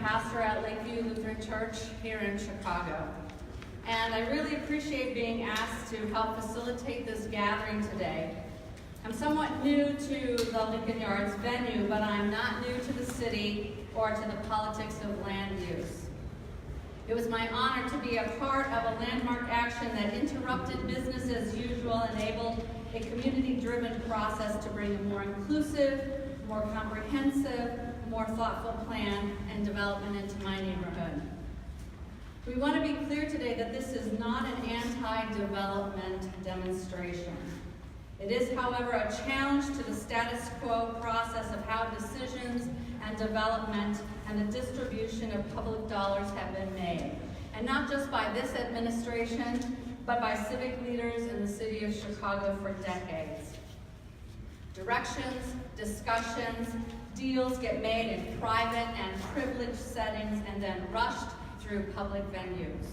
pastor at Lakeview Lutheran Church here in Chicago. And I really appreciate being asked to help facilitate this gathering today. I'm somewhat new to the Lincoln Yards venue, but I'm not new to the city or to the politics of land use. It was my honor to be a part of a landmark action that interrupted business as usual, enabled a community-driven process to bring a more inclusive, more comprehensive, more thoughtful plan and development into my neighborhood. We want to be clear today that this is not an anti-development demonstration. It is, however, a challenge to the status quo process of how decisions and development and the distribution of public dollars have been made. And not just by this administration, but by civic leaders in the city of Chicago for decades. Directions, discussions, deals get made in private and privileged settings and then rushed through public venues.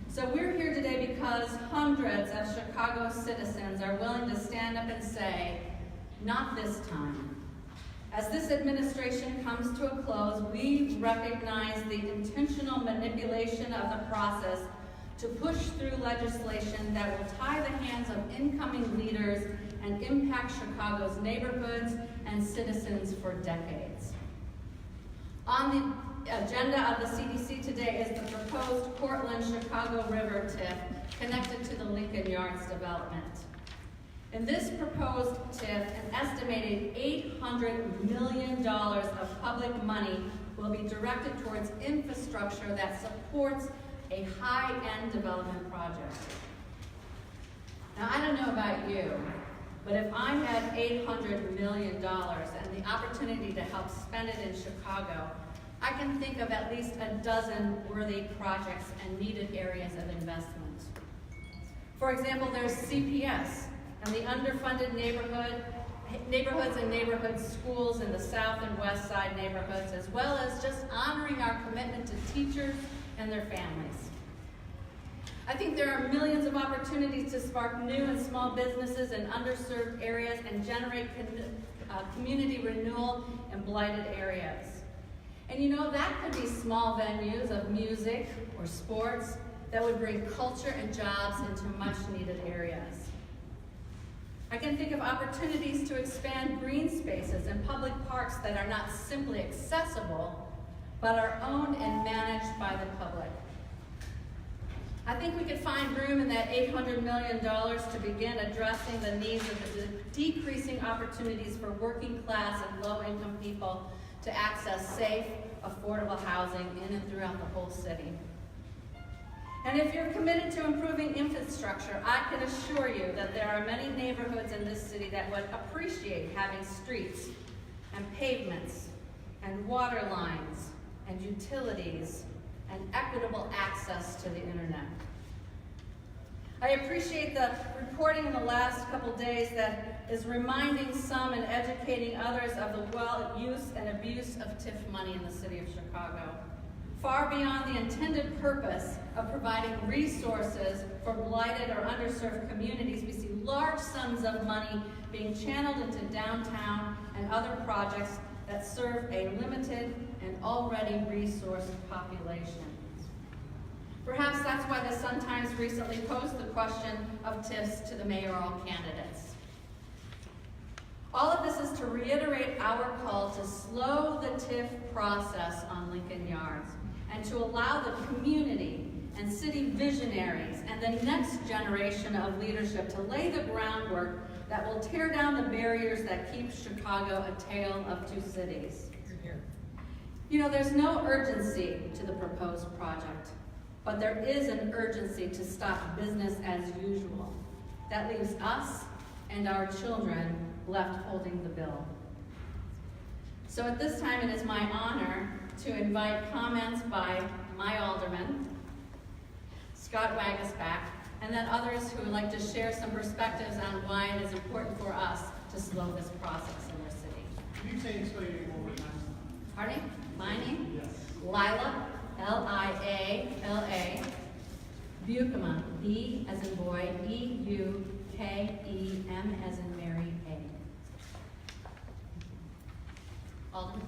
So we're here today because hundreds of Chicago citizens are willing to stand up and say, not this time. As this administration comes to a close, we recognize the intentional manipulation of the process to push through legislation that will tie the hands of incoming leaders and impact Chicago's neighborhoods and citizens for decades. On the agenda of the CDC today is the proposed Cortland-Chicago River TIF connected to the Lincoln Yards development. In this proposed TIF, an estimated $800 million of public money will be directed towards infrastructure that supports a high-end development project. Now, I don't know about you, but if I had $800 million and the opportunity to help spend it in Chicago, I can think of at least a dozen worthy projects and needed areas of investment. For example, there's CPS and the underfunded neighborhoods and neighborhood schools in the South and West Side neighborhoods, as well as just honoring our commitment to teachers and their families. I think there are millions of opportunities to spark new and small businesses in underserved areas and generate community renewal in blighted areas. And you know, that could be small venues of music or sports that would bring culture and jobs into much needed areas. I can think of opportunities to expand green spaces and public parks that are not simply accessible, but are owned and managed by the public. I think we could find room in that $800 million to begin addressing the needs of the decreasing opportunities for working class and low-income people to access safe, affordable housing in and throughout the whole city. And if you're committed to improving infrastructure, I can assure you that there are many neighborhoods in this city that would appreciate having streets and pavements and water lines and utilities and equitable access to the internet. I appreciate the reporting in the last couple days that is reminding some and educating others of the well-use and abuse of TIF money in the city of Chicago. Far beyond the intended purpose of providing resources for blighted or underserved communities, we see large sums of money being channeled into downtown and other projects that serve a limited and already resourced population. Perhaps that's why the Sun-Times recently posed the question of TIFs to the mayoral candidates. All of this is to reiterate our call to slow the TIF process on Lincoln Yards and to allow the community and city visionaries and the next generation of leadership to lay the groundwork that will tear down the barriers that keep Chicago a tale of two cities. You know, there's no urgency to the proposed project, but there is an urgency to stop business as usual. That leaves us and our children left holding the bill. So at this time, it is my honor to invite comments by my alderman, Scott Wagasback, and then others who would like to share some perspectives on why it is important for us to slow this process in our city. Can you say your name one more time? Pardon me? My name? Yes. Lila, L-I-A-L-A, Buchema, B as in boy, E-U-K-E-M as in Mary, A. Alderman?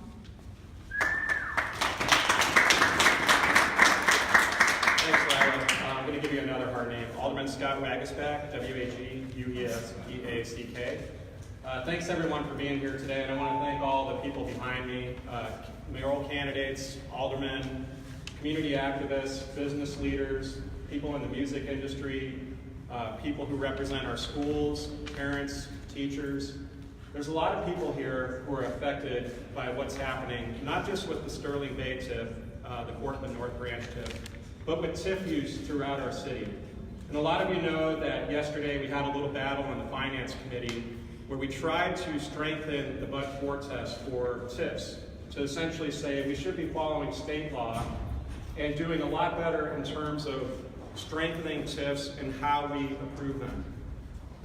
Alderman Scott Waguespack, W-A-G-U-E-S-P-A-C-K. Thanks everyone for being here today, and I want to thank all the people behind me, mayoral candidates, aldermen, community activists, business leaders, people in the music industry, people who represent our schools, parents, teachers. There's a lot of people here who are affected by what's happening, not just with the Sterling Bay TIF, the Cortland North Branch TIF, but with TIF use throughout our city. And a lot of you know that yesterday we had a little battle on the Finance Committee where we tried to strengthen the but-for test for TIFs to essentially say we should be following state law and doing a lot better in terms of strengthening TIFs and how we approve them.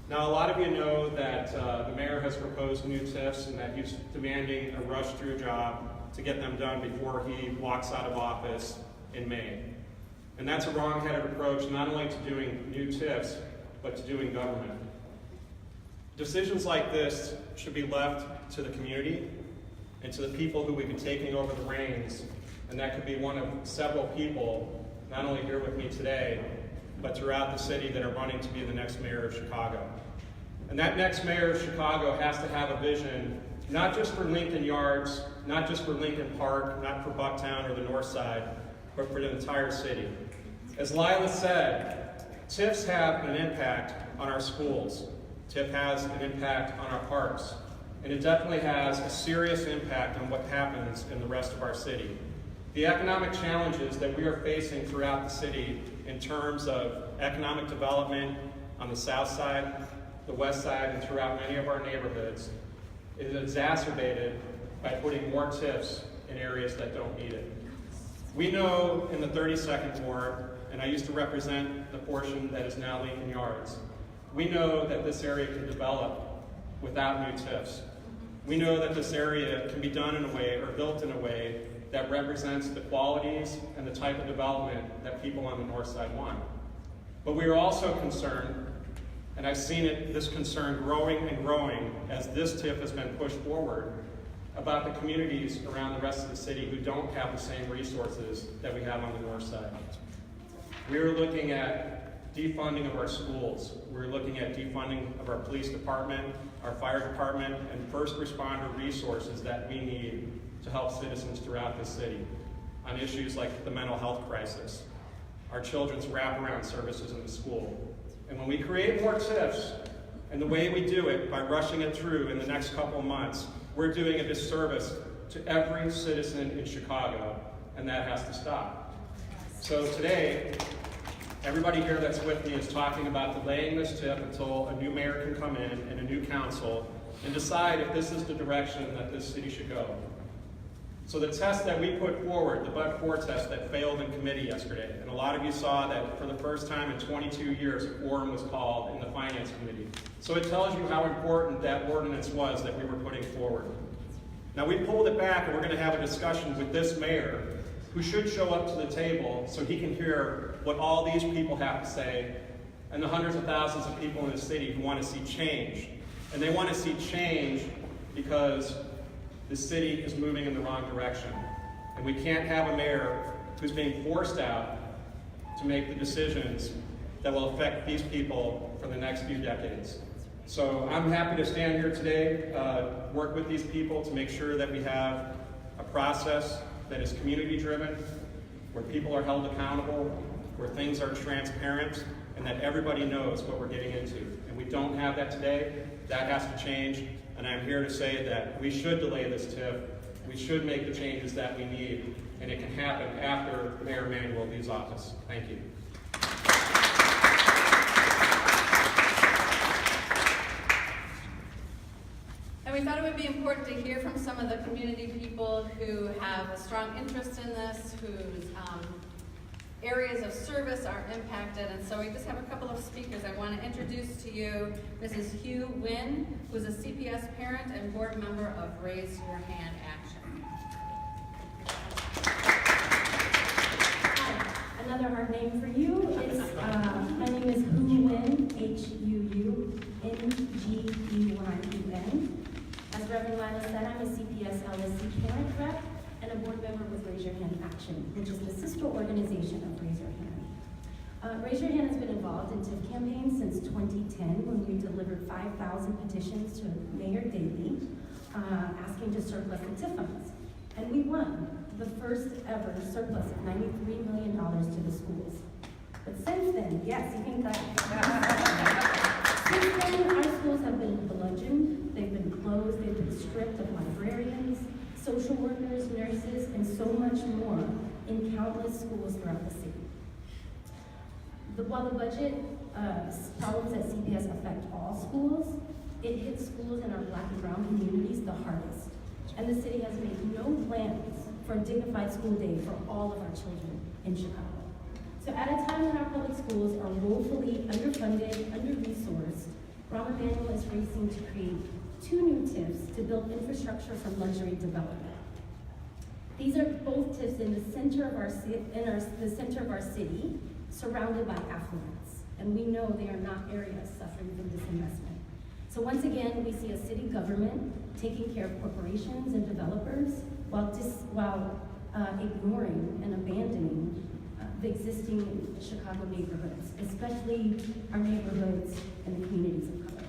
Now, a lot of you know that the mayor has proposed new TIFs and that he's demanding a rush-through job to get them done before he walks out of office in May. And that's a wrong-headed approach, not only to doing new TIFs, but to doing government. Decisions like this should be left to the community and to the people who would be taking over the reins, and that could be one of several people, not only here with me today, but throughout the city that are running to be the next mayor of Chicago. And that next mayor of Chicago has to have a vision, not just for Lincoln Yards, not just for Lincoln Park, not for Bucktown or the North Side, but for the entire city. As Lila said, TIFs have an impact on our schools. TIF has an impact on our parks. And it definitely has a serious impact on what happens in the rest of our city. The economic challenges that we are facing throughout the city in terms of economic development on the south side, the west side, and throughout many of our neighborhoods is exacerbated by putting more TIFs in areas that don't need it. We know in the 32nd Ward, and I used to represent the portion that is now Lincoln Yards, we know that this area can develop without new TIFs. We know that this area can be done in a way or built in a way that represents the qualities and the type of development that people on the north side want. But we are also concerned, and I've seen this concern growing and growing as this TIF has been pushed forward, about the communities around the rest of the city who don't have the same resources that we have on the north side. We're looking at defunding of our schools. We're looking at defunding of our police department, our fire department, and first responder resources that we need to help citizens throughout the city on issues like the mental health crisis, our children's wraparound services in the school. And when we create more TIFs, and the way we do it by rushing it through in the next couple of months, we're doing a disservice to every citizen in Chicago, and that has to stop. So today, everybody here that's with me is talking about delaying this TIF until a new mayor can come in and a new council and decide if this is the direction that this city should go. So the test that we put forward, the but-for test that failed in committee yesterday, and a lot of you saw that for the first time in 22 years, a quorum was called in the Finance Committee. So it tells you how important that ordinance was that we were putting forward. Now we pulled it back and we're going to have a discussion with this mayor who should show up to the table so he can hear what all these people have to say and the hundreds of thousands of people in the city who want to see change. And they want to see change because the city is moving in the wrong direction. And we can't have a mayor who's being forced out to make the decisions that will affect these people for the next few decades. So I'm happy to stand here today, work with these people to make sure that we have a process that is community driven, where people are held accountable, where things are transparent, and that everybody knows what we're getting into. And we don't have that today. That has to change. And I'm here to say that we should delay this TIF. We should make the changes that we need, and it can happen after Mayor Emanuel leaves office. Thank you. And we thought it would be important to hear from some of the community people who have a strong interest in this, whose areas of service are impacted. And so we just have a couple of speakers. I want to introduce to you Mrs. Huu Nguyen, who's a CPS parent and board member of Raise Your Hand Action. Hi, another hard name for you is, my name is Huu Nguyen, H-U-U-N-G-E-Y-U-N. As Reverend Lila said, I'm a CPS LSC parent rep and a board member with Raise Your Hand Action, which is the sister organization of Raise Your Hand. Raise Your Hand has been involved in TIF campaigns since 2010 when we delivered 5,000 petitions to Mayor Daley asking to surplus the TIF funds. And we won the first ever surplus of $93 million to the schools. But since then, yes, you can clap. Since then, our schools have been bludgeoned, they've been closed, they've been stripped of librarians, social workers, nurses, and so much more in countless schools throughout the city. While the budget problems at CPS affect all schools, it hits schools in our Black and brown communities the hardest. And the city has made no plans for a dignified school day for all of our children in Chicago. So at a time when our public schools are woefully underfunded, under-resourced, Rahm Emanuel is racing to create 2 new TIFs to build infrastructure for luxury development. These are both TIFs in the center of our city, surrounded by affluence. And we know they are not areas suffering from disinvestment. So once again, we see a city government taking care of corporations and developers while ignoring and abandoning the existing Chicago neighborhoods, especially our neighborhoods and the communities of color.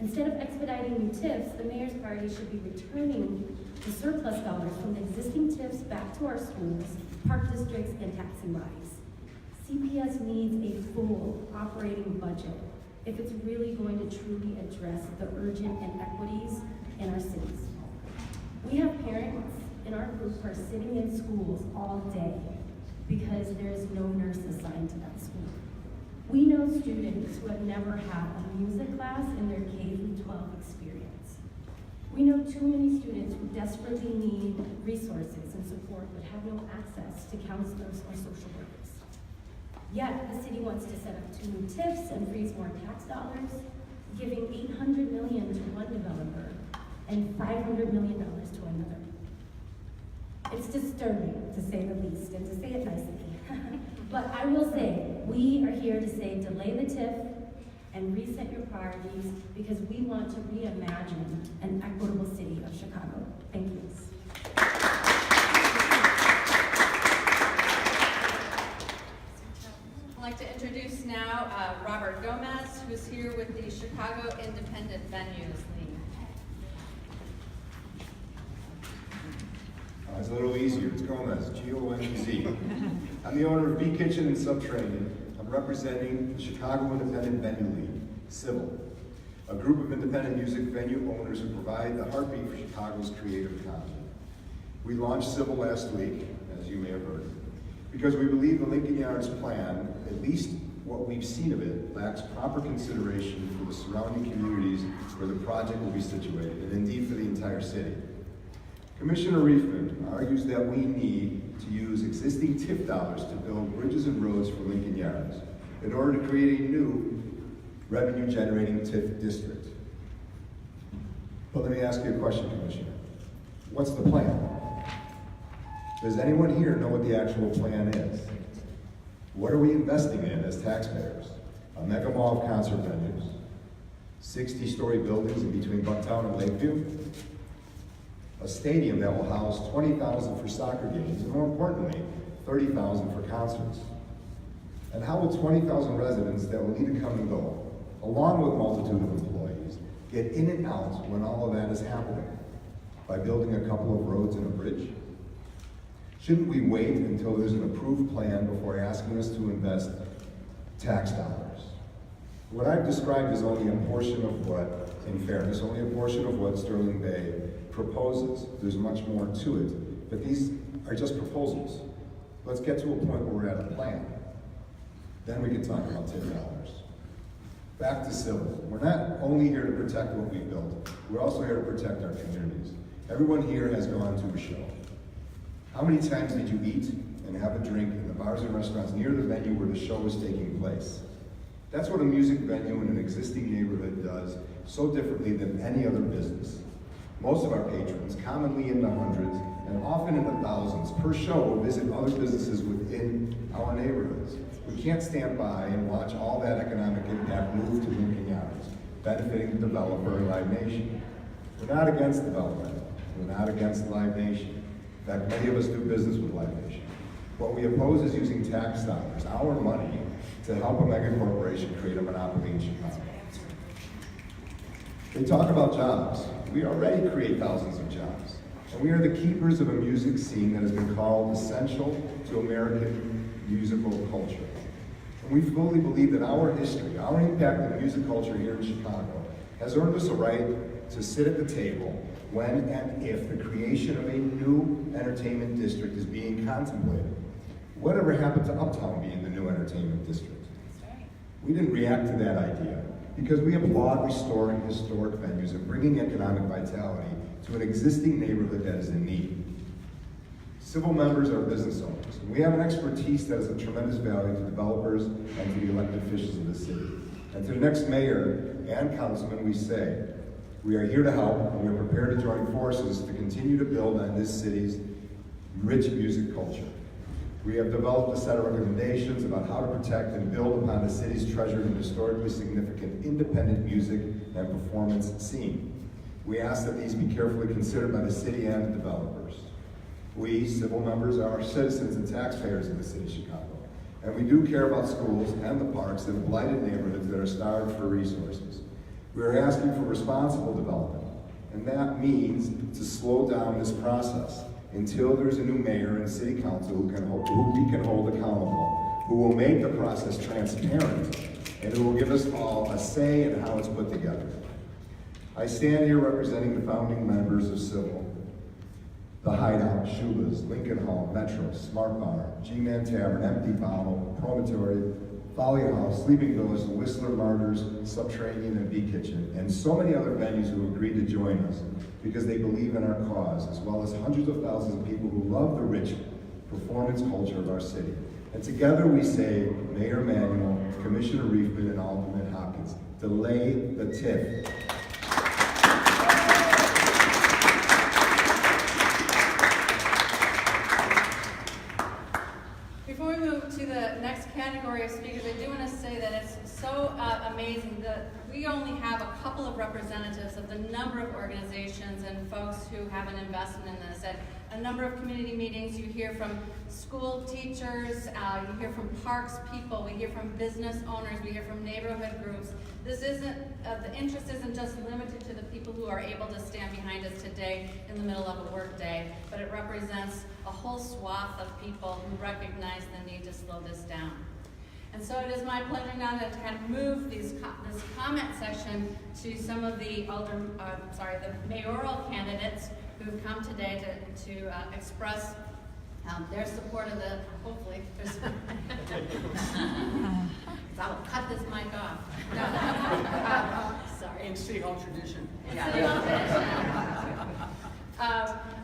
Instead of expediting new TIFs, the mayor's priority should be returning the surplus dollars from the existing TIFs back to our schools, park districts, and taxi rides. CPS needs a full operating budget if it's really going to truly address the urgent inequities in our cities. We have parents in our group who are sitting in schools all day because there is no nurse assigned to that school. We know students who have never had a music class in their K-12 experience. We know too many students who desperately need resources and support but have no access to counselors or social workers. Yet, the city wants to set up 2 new TIFs and freeze more tax dollars, giving $800 million to one developer and $500 million to another. It's disturbing, to say the least, and to say it nicely. But I will say, we are here to say delay the TIF and reset your priorities because we want to reimagine an equitable city of Chicago. Thank you. I'd like to introduce now Robert Gomez, who's here with the Chicago Independent Venues League. It's a little easier. It's Gomez, G-O-M-E-Z. I'm the owner of B Kitchen and Subterranean. I'm representing the Chicago Independent Venue League, Civic, a group of independent music venue owners who provide the heartbeat for Chicago's creative economy. We launched Civic last week, as you may have heard, because we believe the Lincoln Yards plan, at least what we've seen of it, lacks proper consideration for the surrounding communities where the project will be situated, and indeed for the entire city. Commissioner Riefman argues that we need to use existing TIF dollars to build bridges and roads for Lincoln Yards in order to create a new revenue-generating TIF district. But let me ask you a question, Commissioner. What's the plan? Does anyone here know what the actual plan is? What are we investing in as taxpayers? A mega mall of concert venues, 60-story buildings in between Bucktown and Lakeview, a stadium that will house 20,000 for soccer games, and more importantly, 30,000 for concerts. And how will 20,000 residents that will need to come and go, along with a multitude of employees, get in and out when all of that is happening? By building a couple of roads and a bridge? Shouldn't we wait until there's an approved plan before asking us to invest tax dollars? What I've described is only a portion of what, in fairness, only a portion of what Sterling Bay proposes. There's much more to it, but these are just proposals. Let's get to a point where we're at a plan. Then we can talk about $10. Back to Civic. We're not only here to protect what we've built, we're also here to protect our communities. Everyone here has gone to a show. How many times did you eat and have a drink in the bars and restaurants near the venue where the show is taking place? That's what a music venue in an existing neighborhood does so differently than any other business. Most of our patrons, commonly in the hundreds and often in the thousands per show, will visit other businesses within our neighborhoods. We can't stand by and watch all that economic impact move to Lincoln Yards, benefiting the developer and Live Nation. We're not against development. We're not against Live Nation. In fact, many of us do business with Live Nation. What we oppose is using tax dollars, our money, to help a mega corporation create a monopoly in Chicago. They talk about jobs. We already create thousands of jobs. And we are the keepers of a music scene that has been called essential to American musical culture. And we fully believe that our history, our impact on music culture here in Chicago, has earned us a right to sit at the table when and if the creation of a new entertainment district is being contemplated. Whatever happened to Uptown being the new entertainment district? We didn't react to that idea because we applaud restoring historic venues and bringing economic vitality to an existing neighborhood that is in need. Civil members are business owners, and we have an expertise that is of tremendous value to developers and to the elected officials of the city. And to the next mayor and councilman, we say, we are here to help, and we are prepared to join forces to continue to build on this city's rich music culture. We have developed a set of recommendations about how to protect and build upon the city's treasured and historically significant independent music and performance scene. We ask that these be carefully considered by the city and the developers. We, civil members, are citizens and taxpayers of the city of Chicago, and we do care about schools and the parks and blighted neighborhoods that are starved for resources. We are asking for responsible development, and that means to slow down this process until there's a new mayor and city council who we can hold accountable, who will make the process transparent, and who will give us all a say in how it's put together. I stand here representing the founding members of Civil, the Hideout, Shula's, Lincoln Hall, Metro, Smart Bar, G-Man Tavern, Empty Bottle, Promontory, Folly House, Sleeping Village, the Whistler Martyrs, Subterranean, and Bee Kitchen, and so many other venues who agreed to join us because they believe in our cause, as well as hundreds of thousands of people who love the rich performance culture of our city. And together we say, Mayor Emanuel, Commissioner Reefman, and Alderman Hopkins, delay the TIF. Before we move to the next category of speakers, I do want to say that it's so amazing that we only have a couple of representatives of the number of organizations and folks who have an investment in this. At a number of community meetings, you hear from school teachers, you hear from parks people, we hear from business owners, we hear from neighborhood groups. This isn't, the interest isn't just limited to the people who are able to stand behind us today in the middle of a work day, but it represents a whole swath of people who recognize the need to slow this down. And so it is my pleasure now to kind of move this comment section to some of the the mayoral candidates who've come today to express their support of the, hopefully, I will cut this mic off. Sorry. In City Hall tradition.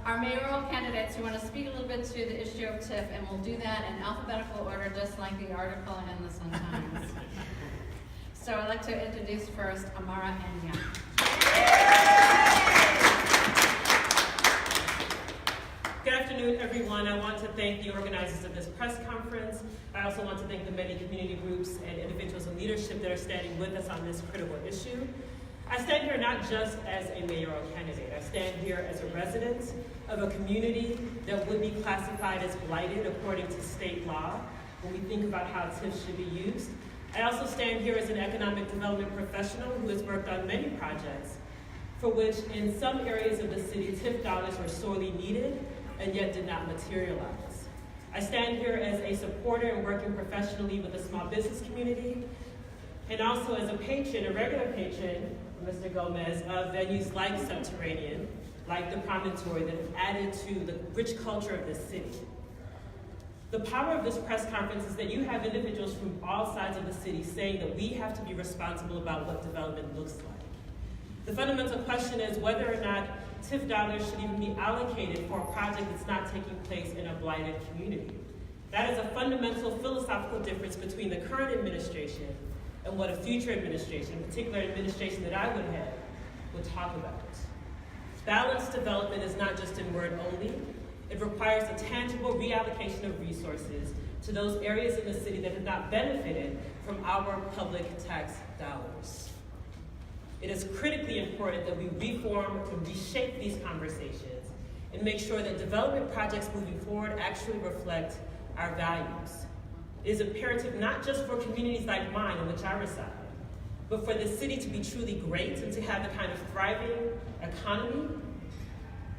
Our mayoral candidates who want to speak a little bit to the issue of TIF, and we'll do that in alphabetical order, just like the article in the Sun-Times. So I'd like to introduce first Amara Enya. Good afternoon, everyone. I want to thank the organizers of this press conference. I also want to thank the many community groups and individuals in leadership that are standing with us on this critical issue. I stand here not just as a mayoral candidate. I stand here as a resident of a community that would be classified as blighted according to state law when we think about how TIF should be used. I also stand here as an economic development professional who has worked on many projects for which in some areas of the city TIF dollars were sorely needed and yet did not materialize. I stand here as a supporter and working professionally with the small business community, and also as a patron, a regular patron, Mr. Gomez, of venues like Subterranean, like the Promontory, that have added to the rich culture of this city. The power of this press conference is that you have individuals from all sides of the city saying that we have to be responsible about what development looks like. The fundamental question is whether or not TIF dollars should even be allocated for a project that's not taking place in a blighted community. That is a fundamental philosophical difference between the current administration and what a future administration, in particular an administration that I would head, would talk about. Balanced development is not just in word only. It requires a tangible reallocation of resources to those areas in the city that have not benefited from our public tax dollars. It is critically important that we reform and reshape these conversations and make sure that development projects moving forward actually reflect our values. It is imperative not just for communities like mine in which I reside, but for the city to be truly great and to have the kind of thriving economy,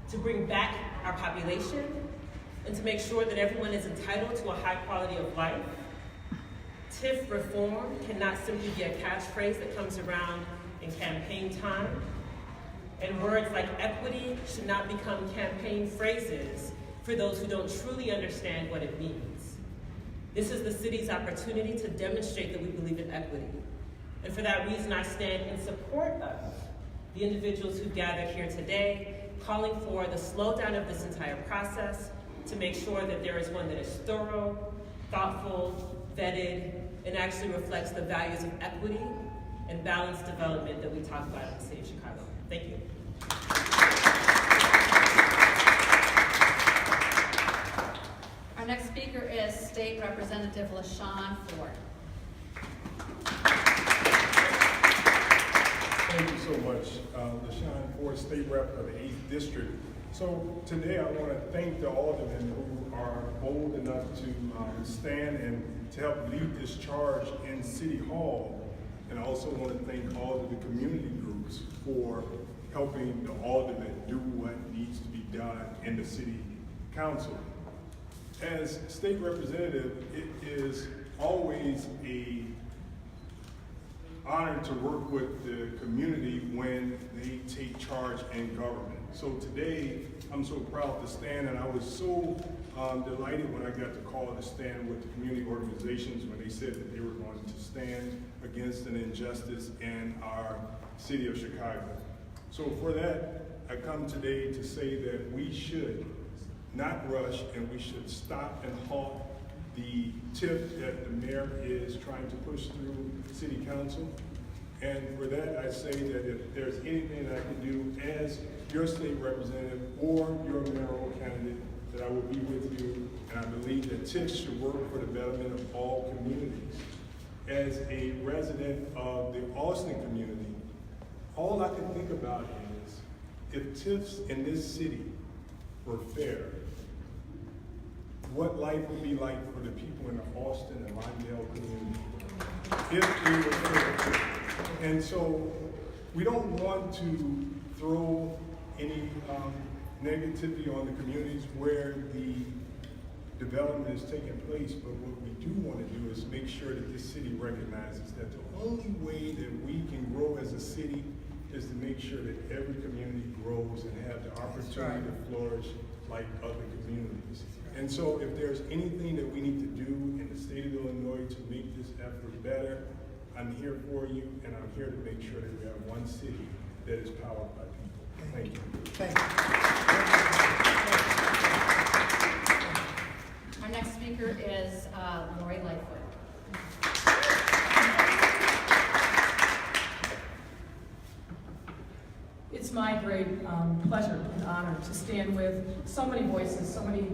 to bring back our population, and to make sure that everyone is entitled to a high quality of life. TIF reform cannot simply be a catchphrase that comes around in campaign time. And words like equity should not become campaign phrases for those who don't truly understand what it means. This is the city's opportunity to demonstrate that we believe in equity. And for that reason, I stand in support of the individuals who gathered here today, calling for the slowdown of this entire process to make sure that there is one that is thorough, thoughtful, vetted, and actually reflects the values of equity and balanced development that we talk about in the city of Chicago. Thank you. Our next speaker is State Representative LaShawn Ford. Thank you so much, LaShawn Ford, State Rep of the 8th District. So today I want to thank the aldermen who are bold enough to stand and to help lead this charge in City Hall. And I also want to thank all of the community groups for helping the aldermen do what needs to be done in the City Council. As state representative, it is always an honor to work with the community when they take charge in government. So today, I'm so proud to stand, and I was so delighted when I got the call to stand with the community organizations when they said that they were going to stand against an injustice in our city of Chicago. So for that, I come today to say that we should not rush, and we should stop and halt the TIF that the mayor is trying to push through City Council. And for that, I say that if there's anything that I can do as your state representative or your mayoral candidate, that I will be with you. And I believe that TIF should work for the betterment of all communities. As a resident of the Austin community, all I can think about is if TIFs in this city were fair, what life would be like for the people in the Austin and Lindale community if they were fair. And so we don't want to throw any negativity on the communities where the development is taking place, but what we do want to do is make sure that this city recognizes that the only way that we can grow as a city is to make sure that every community grows and have the opportunity to flourish like other communities. And so if there's anything that we need to do in the state of Illinois to make this effort better, I'm here for you, and I'm here to make sure that we have one city that is powered by people. Thank you. Thank you. Our next speaker is Lori Lightfoot. It's my great pleasure and honor to stand with so many voices, so many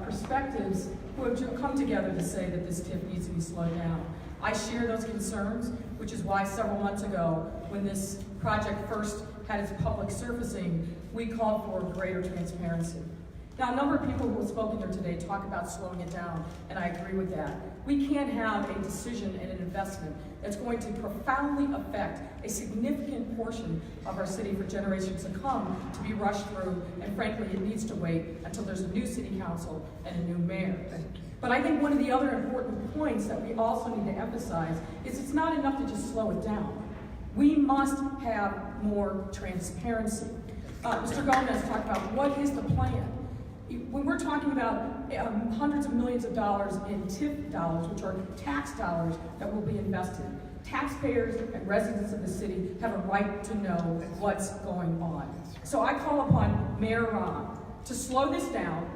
perspectives who have come together to say that this TIF needs to be slowed down. I share those concerns, which is why several months ago, when this project first had its public surfacing, we called for greater transparency. Now, a number of people who have spoken here today talk about slowing it down, and I agree with that. We can't have a decision and an investment that's going to profoundly affect a significant portion of our city for generations to come to be rushed through, and frankly, it needs to wait until there's a new city council and a new mayor. But I think one of the other important points that we also need to emphasize is it's not enough to just slow it down. We must have more transparency. Mr. Gomez talked about what is the plan. When we're talking about hundreds of millions of dollars in TIF dollars, which are tax dollars that will be invested, taxpayers and residents of the city have a right to know what's going on. So I call upon Mayor Ron to slow this down,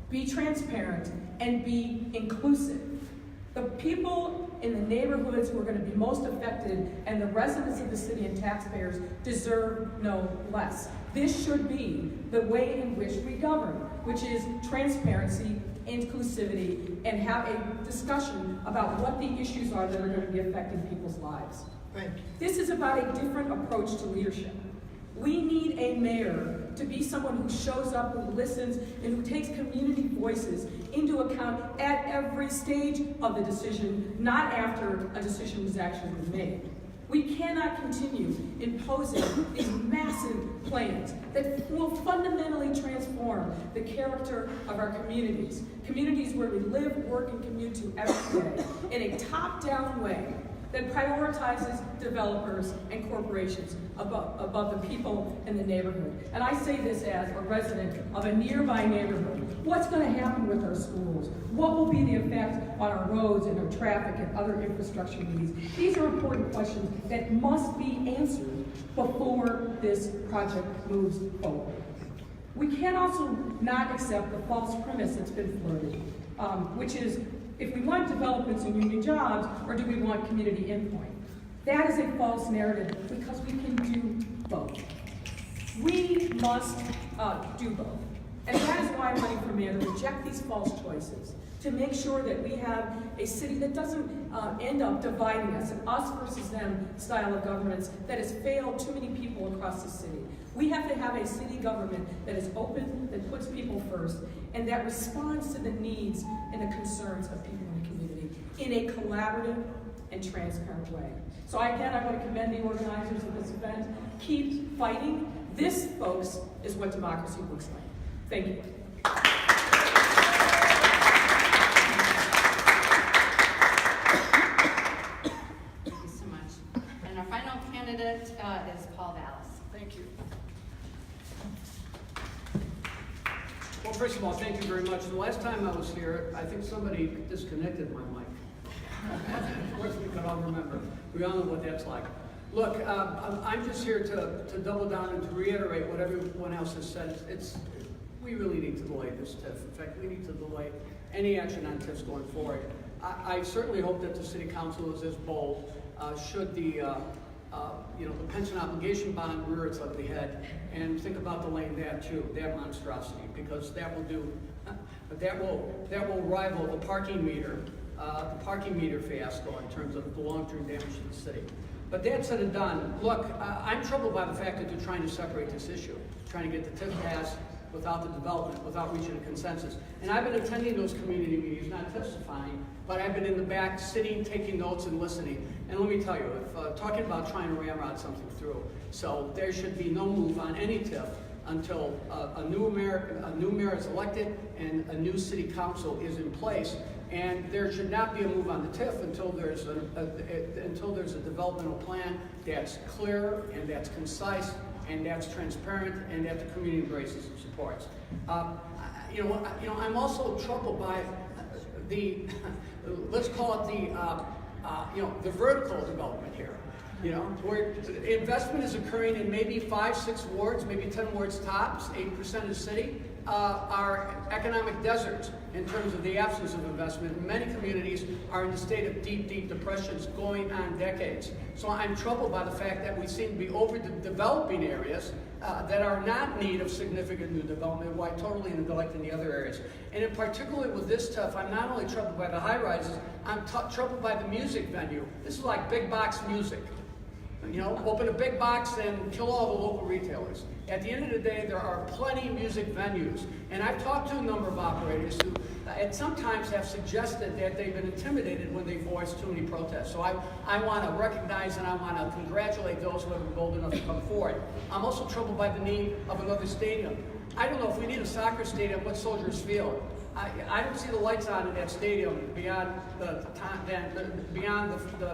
be transparent, and be inclusive. The people in the neighborhoods who are going to be most affected and the residents of the city and taxpayers deserve no less. This should be the way in which we govern, which is transparency, inclusivity, and have a discussion about what the issues are that are going to be affecting people's lives. Thank you. This is about a different approach to leadership. We need a mayor to be someone who shows up, who listens, and who takes community voices into account at every stage of the decision, not after a decision was actually made. We cannot continue imposing these massive plans that will fundamentally transform the character of our communities, communities where we live, work, and commute to every day, in a top-down way that prioritizes developers and corporations above the people in the neighborhood. And I say this as a resident of a nearby neighborhood. What's going to happen with our schools? What will be the effect on our roads and our traffic and other infrastructure needs? These are important questions that must be answered before this project moves forward. We can also not accept the false premise that's been floated, which is, if we want developments and union jobs, or do we want community endpoint? That is a false narrative because we can do both. We must do both. And that is why I'm running for mayor, to reject these false choices, to make sure that we have a city that doesn't end up dividing us, an us versus them style of governance that has failed too many people across the city. We have to have a city government that is open, that puts people first, and that responds to the needs and the concerns of people in the community in a collaborative and transparent way. So again, I want to commend the organizers of this event. Keep fighting. This, folks, is what democracy looks like. Thank you. Thank you so much. And our final candidate is Paul Vallis. Thank you. Well, first of all, thank you very much. The last time I was here, I think somebody disconnected my mic. Of course, we can all remember. We all know what that's like. Look, I'm just here to double down and to reiterate what everyone else has said. We really need to delay this TIF. In fact, we need to delay any action on TIFs going forward. I certainly hope that the City Council is as bold should the pension obligation bond rear its ugly head, and think about delaying that too, that monstrosity, because that will rival the parking meter fiasco in terms of the long-term damage to the city. But that said and done, look, I'm troubled by the fact that they're trying to separate this issue, trying to get the TIF passed without the development, without reaching a consensus. And I've been attending those community meetings, not testifying, but I've been in the back sitting, taking notes and listening. And let me tell you, if talking about trying to ramrod something through, so there should be no move on any TIF until a new mayor is elected and a new city council is in place. And there should not be a move on the TIF until there's a developmental plan that's clear and that's concise and that's transparent and that the community embraces and supports. I'm also troubled by the let's call it the vertical development here. Where investment is occurring in maybe 5-6 wards, maybe 10 wards tops, 8% of the city, are economic deserts in terms of the absence of investment. Many communities are in a state of deep, deep depressions going on decades. So I'm troubled by the fact that we seem to be overdeveloping areas that are not in need of significant new development, while totally neglecting the other areas. And in particular with this TIF, I'm not only troubled by the high-rises, I'm troubled by the music venue. This is like big box music. Open a big box and kill all the local retailers. At the end of the day, there are plenty of music venues. And I've talked to a number of operators who sometimes have suggested that they've been intimidated when they voice too many protests. So I want to recognize and I want to congratulate those who have been bold enough to come forward. I'm also troubled by the need of another stadium. I don't know if we need a soccer stadium, what Soldiers Field. I don't see the lights on in that stadium beyond the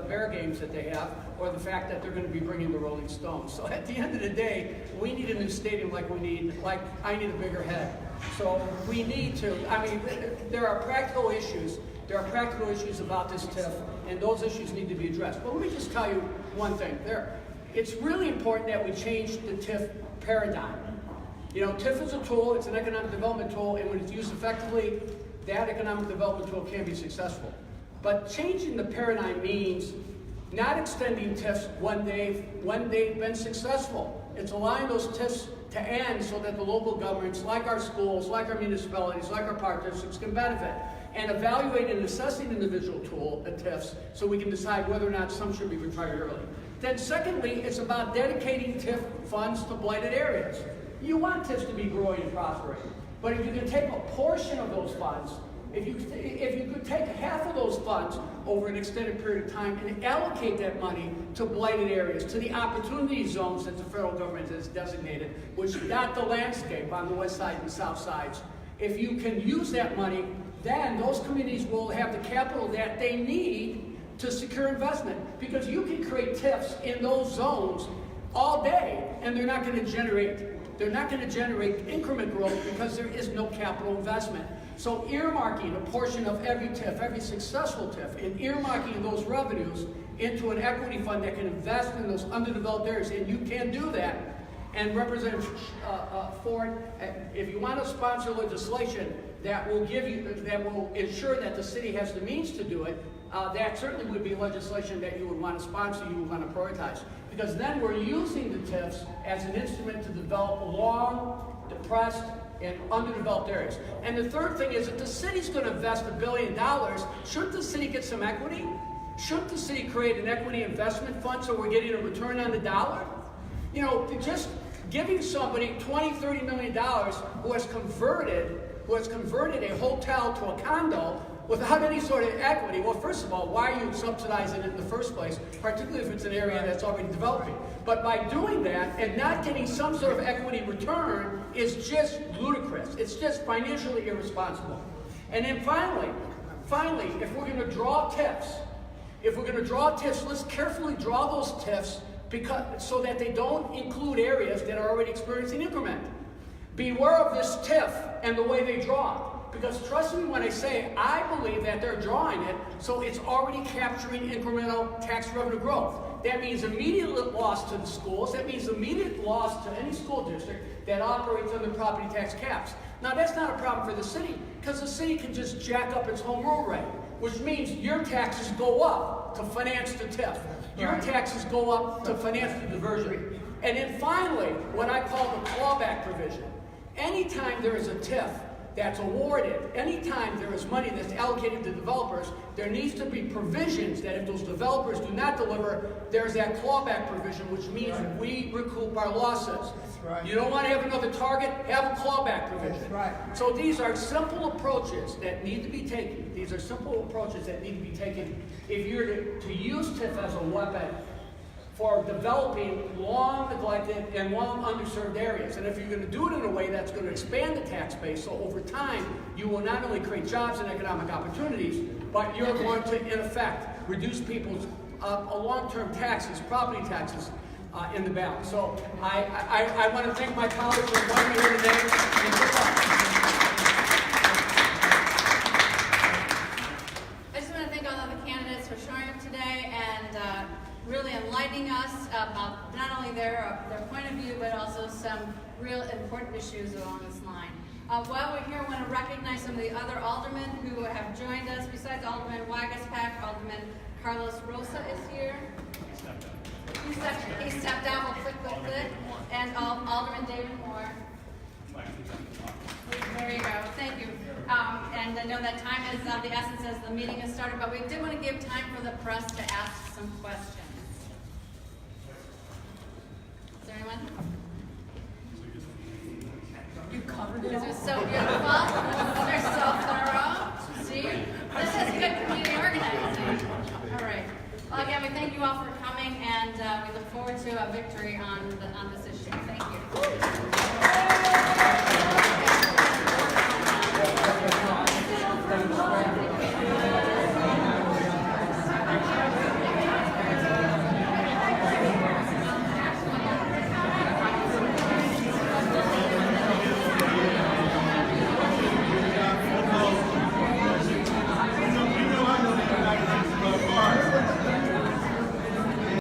Bear games that they have, or the fact that they're going to be bringing the Rolling Stones. So at the end of the day, we need a new stadium like I need a bigger head. So we need to, there are practical issues. There are practical issues about this TIF, and those issues need to be addressed. But let me just tell you one thing. It's really important that we change the TIF paradigm. TIF is a tool, it's an economic development tool, and when it's used effectively, that economic development tool can be successful. But changing the paradigm means not extending TIFs when they've been successful. It's allowing those TIFs to end so that the local governments, like our schools, like our municipalities, like our park districts, can benefit. And evaluate and assessing individual TIFs so we can decide whether or not some should be retired early. Then secondly, it's about dedicating TIF funds to blighted areas. You want TIFs to be growing and prospering. But if you can take a portion of those funds, if you could take half of those funds over an extended period of time and allocate that money to blighted areas, to the opportunity zones that the federal government has designated, which dot the landscape on the west side and south sides, if you can use that money, then those communities will have the capital that they need to secure investment. Because you can create TIFs in those zones all day, and they're not going to generate increment growth because there is no capital investment. So earmarking a portion of every TIF, every successful TIF, and earmarking those revenues into an equity fund that can invest in those underdeveloped areas, and you can do that. And Representative Ford, if you want to sponsor legislation that will ensure that the city has the means to do it, that certainly would be legislation that you would want to sponsor, you would want to prioritize. Because then we're using the TIFs as an instrument to develop long, depressed, and underdeveloped areas. And the third thing is, if the city's going to invest $1 billion, shouldn't the city get some equity? Shouldn't the city create an equity investment fund so we're getting a return on the dollar? You know, just giving somebody $20, $30 million who has converted a hotel to a condo without any sort of equity. Well, first of all, why are you subsidizing it in the first place, particularly if it's an area that's already developing? But by doing that and not getting some sort of equity return is just ludicrous. It's just financially irresponsible. And then finally, if we're going to draw TIFs, let's carefully draw those TIFs so that they don't include areas that are already experiencing increment. Beware of this TIF and the way they draw. Because trust me when I say, I believe that they're drawing it so it's already capturing incremental tax revenue growth. That means immediate loss to the schools. That means immediate loss to any school district that operates under property tax caps. Now that's not a problem for the city, because the city can just jack up its home rule rate, which means your taxes go up to finance the TIF. Your taxes go up to finance the diversion. And then finally, what I call the clawback provision. Anytime there is a TIF that's awarded, anytime there is money that's allocated to developers, there needs to be provisions that if those developers do not deliver, there's that clawback provision, which means we recoup our losses. You don't want to have another target, have a clawback provision. So these are simple approaches that need to be taken. These are simple approaches that need to be taken if you're to use TIF as a weapon for developing long neglected and long underserved areas. And if you're going to do it in a way that's going to expand the tax base, so over time you will not only create jobs and economic opportunities, but you're going to, in effect, reduce people's long-term taxes, property taxes, in the balance. So I want to thank my colleagues for inviting me here today, and good luck. I just want to thank all of the candidates for showing up today and really enlightening us about not only their point of view, but also some real important issues along this line. While we're here, I want to recognize some of the other aldermen who have joined us. Besides Alderman Wagaspak, Alderman Carlos Rosa is here. He stepped out, we'll click with it. And Alderman David Moore. There you go, thank you. And I know that time is of the essence as the meeting has started, but we did want to give time for the press to ask some questions. Is there anyone? You covered it This all. was so beautiful. They're so thorough. See? This is good community organizing. All right. Well, again, we thank you all for coming, and we look forward to a victory on this issue. Thank you.